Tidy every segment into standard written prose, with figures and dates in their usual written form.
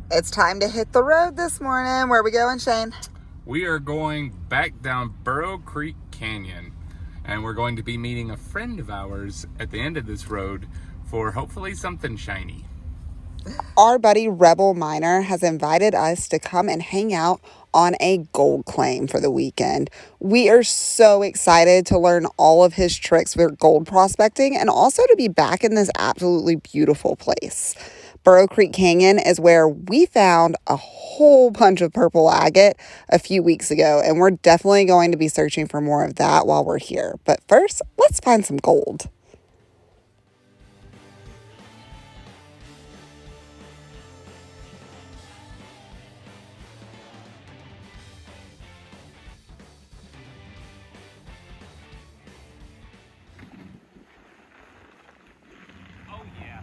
It's time to hit the road this morning. Where are we going, Shane? We are going back down Burro Creek Canyon, and we're going to be meeting a friend of ours at the end of this road for hopefully something shiny. Our buddy RebelMiner has invited us to come and hang out on a gold claim for the weekend. We are so excited to learn all of his tricks with gold prospecting and also to be back in this absolutely beautiful place. Burro Creek Canyon is where we found a whole bunch of purple agate a few weeks ago, and we're definitely going to be searching for more of that while we're here. But first, let's find some gold. Oh yeah,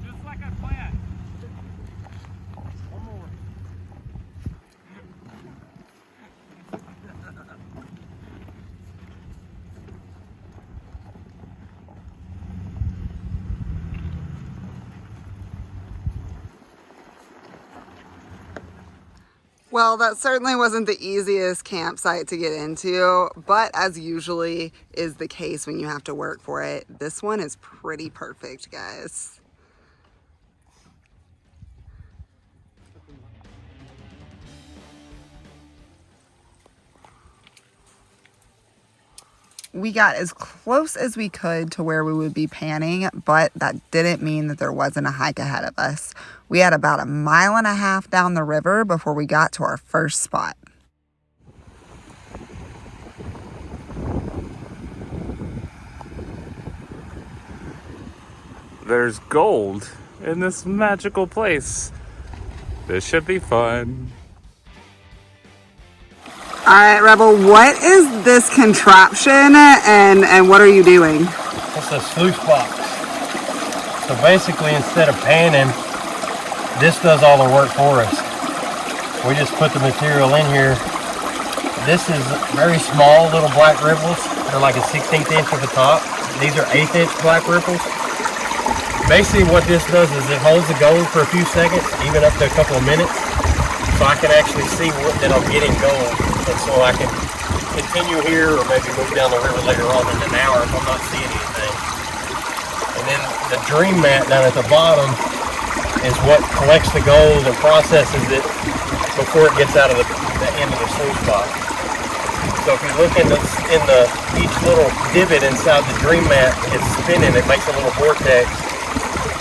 just like I planned. One more. Well, that certainly wasn't the easiest campsite to get into, but as usually is the case when you have to work for it, this one is pretty perfect, guys. We got as close as we could to where we would be panning, but that didn't mean that there wasn't a hike ahead of us. We had about 1.5 miles down the river before we got to our first spot. There's gold in this magical place. This should be fun. All right, Rebel, what is this contraption and what are you doing? It's a sluice box. So basically, instead of panning, this does all the work for us. We just put the material in here. This is very small little black ripples. They're like a 16th inch of a top. These are 1/8 inch black ripples. Basically what this does is it holds the gold for a few seconds, even up to a couple of minutes, so I can actually see that I'm getting gold, and so I can continue here or maybe move down the river later on in an hour if I'm not seeing anything. And then the dream mat down at the bottom is what collects the gold and processes it before it gets out of the end of the sluice box. So if you look in each little divot inside the dream mat, it's spinning, it makes a little vortex,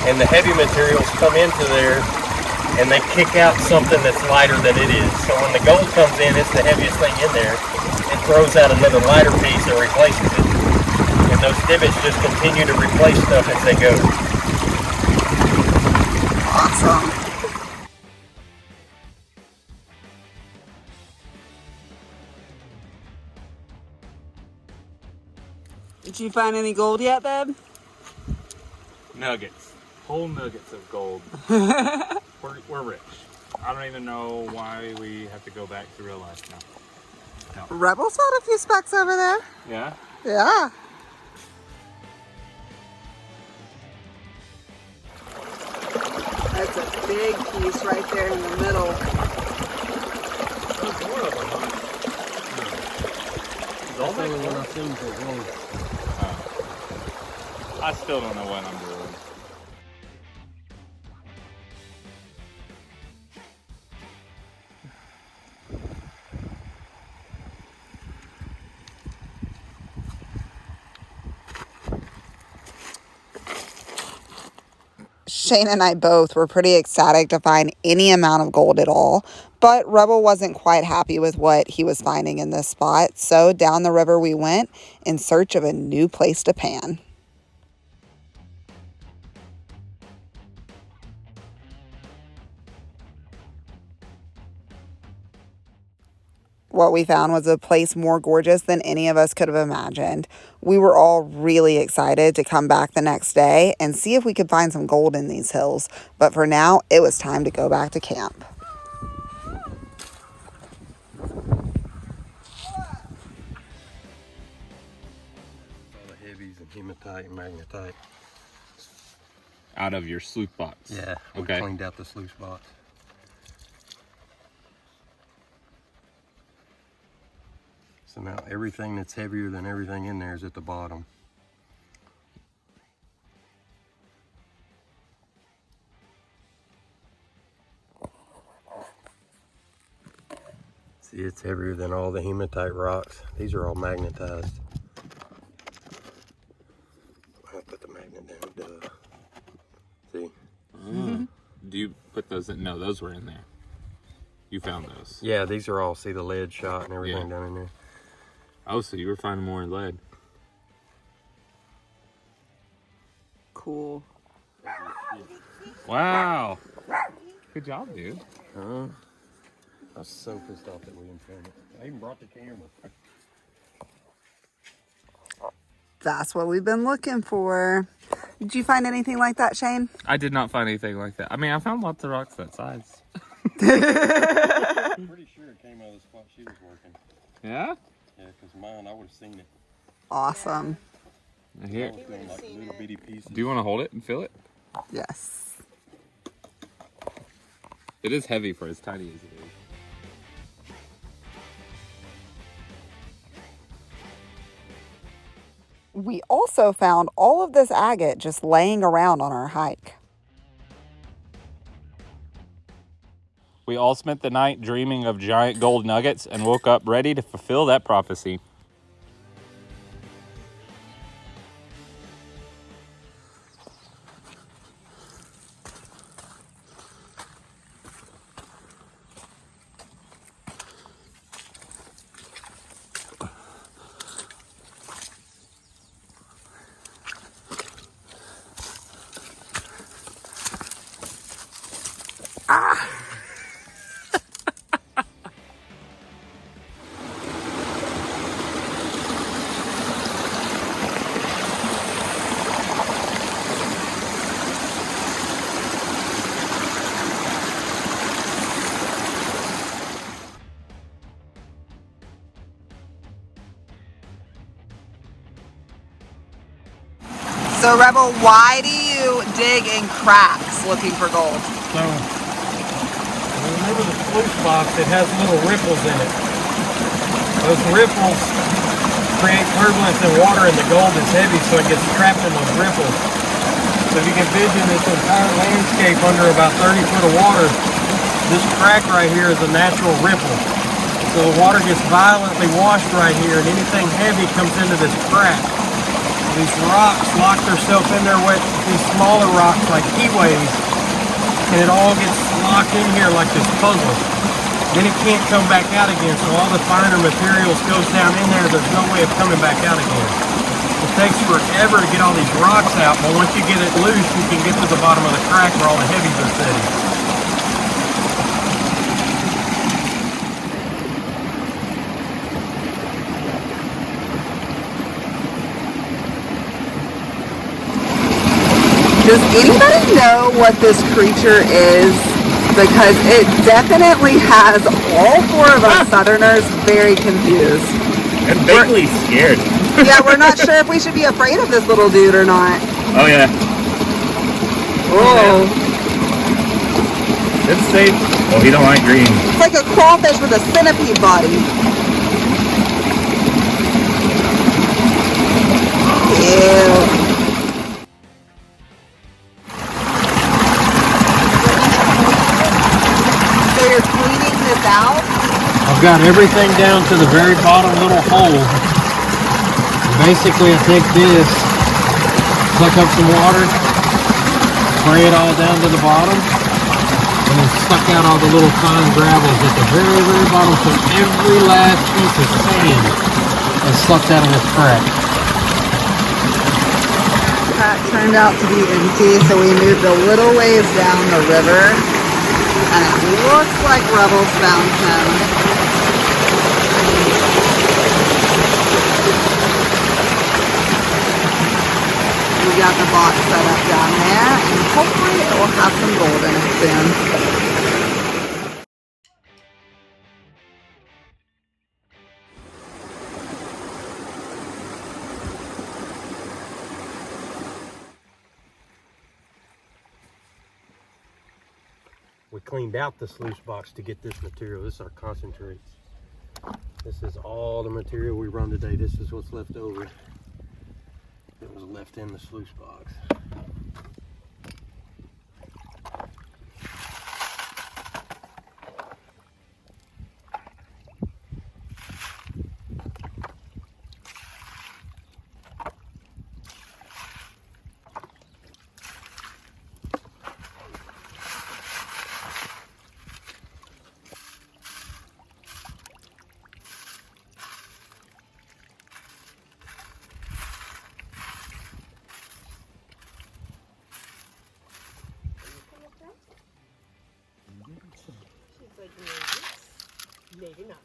and the heavy materials come into there and they kick out something that's lighter than it is. So when the gold comes in, it's the heaviest thing in there. It throws out another lighter piece and replaces it. And those divots just continue to replace stuff as they go. Awesome. Did you find any gold yet, babe? Nuggets. Whole nuggets of gold. We're rich. I don't even know why we have to go back to real life now. No. Rebel's found a few specks over there. Yeah? Yeah. That's a big piece right there in the middle. There's more of them, huh? That's the only one I've seen for gold. I still don't know what I'm doing. Shane and I both were pretty ecstatic to find any amount of gold at all, but Rebel wasn't quite happy with what he was finding in this spot, so down the river we went in search of a new place to pan. What we found was a place more gorgeous than any of us could have imagined. We were all really excited to come back the next day and see if we could find some gold in these hills. But for now, it was time to go back to camp. All the heavies and hematite and magnetite. Out of your sluice box. Yeah, we Okay. cleaned out the sluice box. So now everything that's heavier than everything in there is at the bottom. See, it's heavier than all the hematite rocks. These are all magnetized. I'll put the magnet down. Duh. See? Do you put those in? No, those were in there. You found those. Yeah, these are all, see the lead shot and everything Yeah. down in there. Oh, so you were finding more lead. Cool. Wow. Good job, dude. I was so pissed off that we didn't film it. I even brought the camera. That's what we've been looking for. Did you find anything like that, Shane? I did not find anything like that. I mean, I found lots of rocks that size. Pretty sure it came out of the spot she was working. Yeah? Yeah, because mine, I would have seen it. Awesome. Here. I was doing like little bitty pieces. Do you want to hold it and feel it? Yes. It is heavy for as tiny as it is. We also found all of this agate just laying around on our hike. We all spent the night dreaming of giant gold nuggets and woke up ready to fulfill that prophecy. So, Rebel, why do you dig in cracks looking for gold? So, remember the sluice box, it has little ripples in it. Those ripples create turbulence in water and the gold is heavy, so it gets trapped in those ripples. So if you can envision this entire landscape under about 30 foot of water, this crack right here is a natural ripple. So the water gets violently washed right here and anything heavy comes into this crack. These rocks lock themselves in there with these smaller rocks like key waves, and it all gets locked in here like this puzzle. Then it can't come back out again, so all the finer materials goes down in there. There's no way of coming back out again. It takes forever to get all these rocks out, but once you get it loose, you can get to the bottom of the crack where all the heavies are sitting. Does anybody know what this creature is? Because it definitely has all four of us Southerners very confused. And vaguely scared. Yeah, we're not sure if we should be afraid of this little dude or not. Oh, yeah. Oh, It's safe. Oh, he don't like green. it's like a crawfish with a centipede body. Ew. So you're cleaning this out? I've got everything down to the very bottom little hole. Basically, I take this, suck up some water, spray it all down to the bottom, and then suck out all the little fine gravels at the very, very bottom, so every last piece of sand is sucked out of this crack. That turned out to be empty, so we moved a little ways down the river, and it looks like Rebels found him. We got the box set up down there, and hopefully it will have some gold in it soon. We cleaned out the sluice box to get this material. This is our concentrates. This is all the material we run today. This is what's left over. It was left in the sluice box. She's like, maybe not.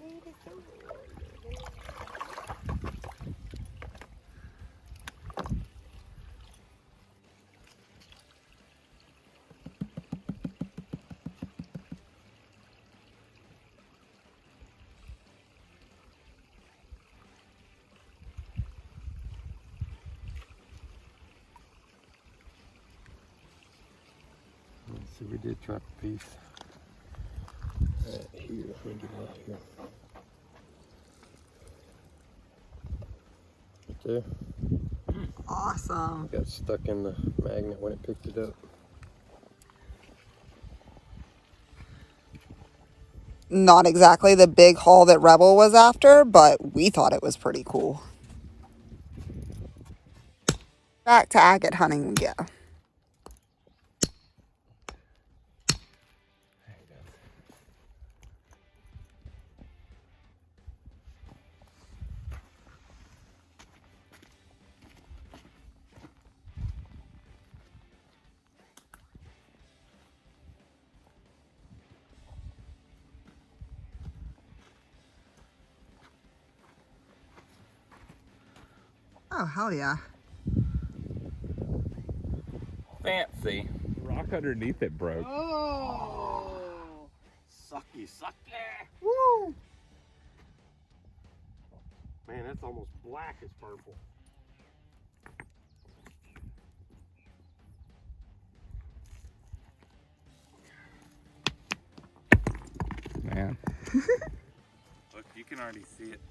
Maybe so. Let's see, we did drop a piece. Right here, let me get it out here. Right there. Awesome. Got stuck in the magnet when it picked it up. Not exactly the big haul that Rebel was after, but we thought it was pretty cool. Back to agate hunting we go. Oh, hell yeah. Fancy. Rock underneath it broke. Oh! Sucky, sucky! Woo! Man, that's almost black as purple. Man. Look, you can already see it.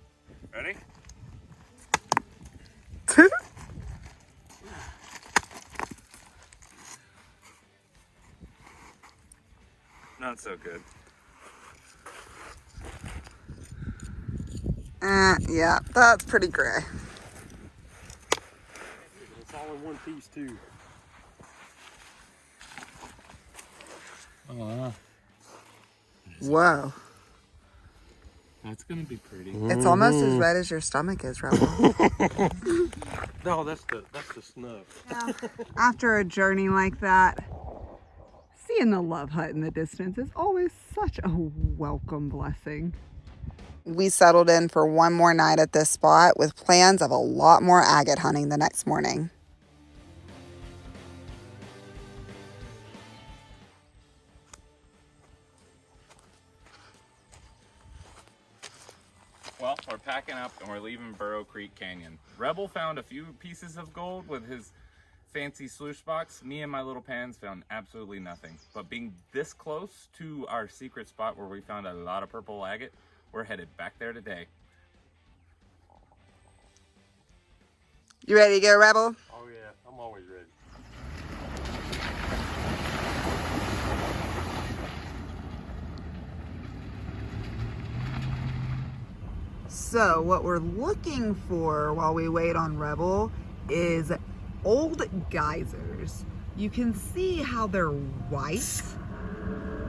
Ready? Not so good. Yeah, that's pretty gray. It's all in one piece too. Oh, Whoa. that's gonna be pretty. It's almost as red as your stomach is, Rebel. No, that's the snub. Yeah. After a journey like that, seeing the love hut in the distance is always such a welcome blessing. We settled in for one more night at this spot with plans of a lot more agate hunting the next morning. Well, we're packing up and we're leaving Burro Creek Canyon. Rebel found a few pieces of gold with his fancy sluice box. Me and my little pans found absolutely nothing. But being this close to our secret spot where we found a lot of purple agate, we're headed back there today. You ready to go, Rebel? Oh yeah, I'm always ready. So what we're looking for while we wait on Rebel is old geysers. You can see how they're white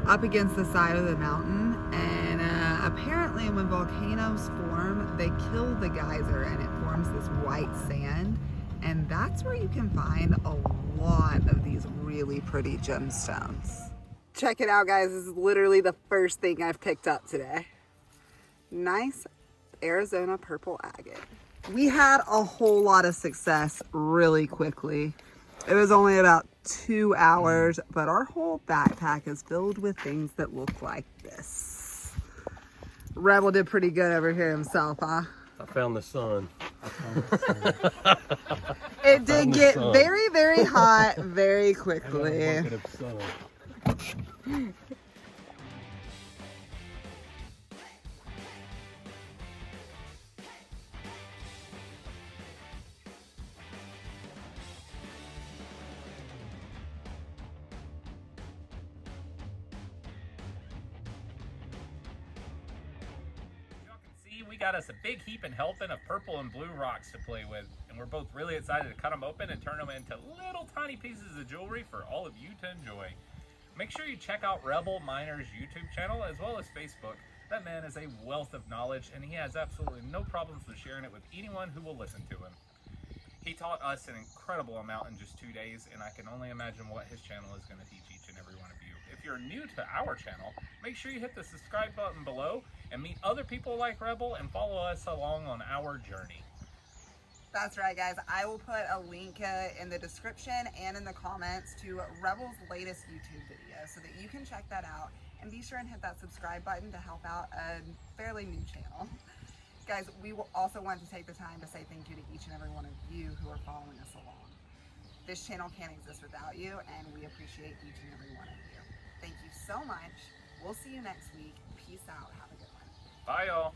up against the side of the mountain, and apparently when volcanoes form, they kill the geyser and it forms this white sand, and that's where you can find a lot of these really pretty gemstones. Check it out, guys. This is literally the first thing I've picked up today. Nice Arizona purple agate. We had a whole lot of success really quickly. It was only about 2 hours, but our whole backpack is filled with things that look like this. Rebel did pretty good over here himself, huh? I found the sun. It did get very, very hot very quickly. we got us a big heap and helping of purple and blue rocks to play with, and we're both really excited to cut them open and turn them into little tiny pieces of jewelry for all of you to enjoy. Make sure you check out RebelMiner's YouTube channel as well as Facebook. That man is a wealth of knowledge, and he has absolutely no problems with sharing it with anyone who will listen to him. He taught us an incredible amount in just 2 days, and I can only imagine what his channel is going to teach each and every one of you. If you're new to our channel, make sure you hit the subscribe button below and meet other people like Rebel and follow us along on our journey. That's right, guys. I will put a link in the description and in the comments to Rebel's latest YouTube video so that you can check that out, and be sure and hit that subscribe button to help out a fairly new channel. Guys, we will also want to take the time to say thank you to each and every one of you who are following us along. This channel can't exist without you, and we appreciate each and every one of you. Thank you so much. We'll see you next week. Peace out. Have a good one. Bye, y'all.